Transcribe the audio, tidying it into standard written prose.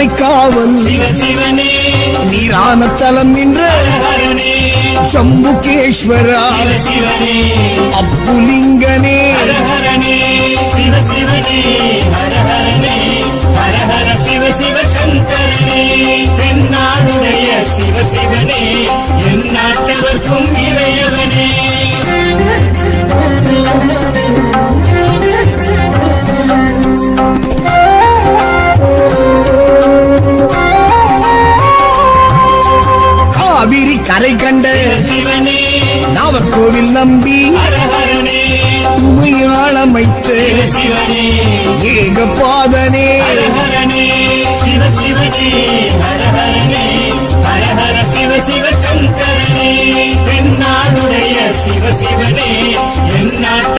தன்னை காவல் நீரான தலம் நின்ற ஜம்புகேஸ்வரா அப்புலிங்கனே சிவ சிவனே ஹர ஹரனே ஹர ஹர சிவ சிவ சங்கரனே தென்னாடுடைய சிவ சிவனே என் நாட்டவர்க்கும் இறையவனே காவிரி கரை கண்ட சிவனே நாவற்கோவில் நம்பி உமையாளமைத்து ஏக பாதனே சிவ சிவனே ஹர ஹரனே ஹர ஹர சிவ சிவ சங்கரனே தென்னாடுடைய சிவ சிவனே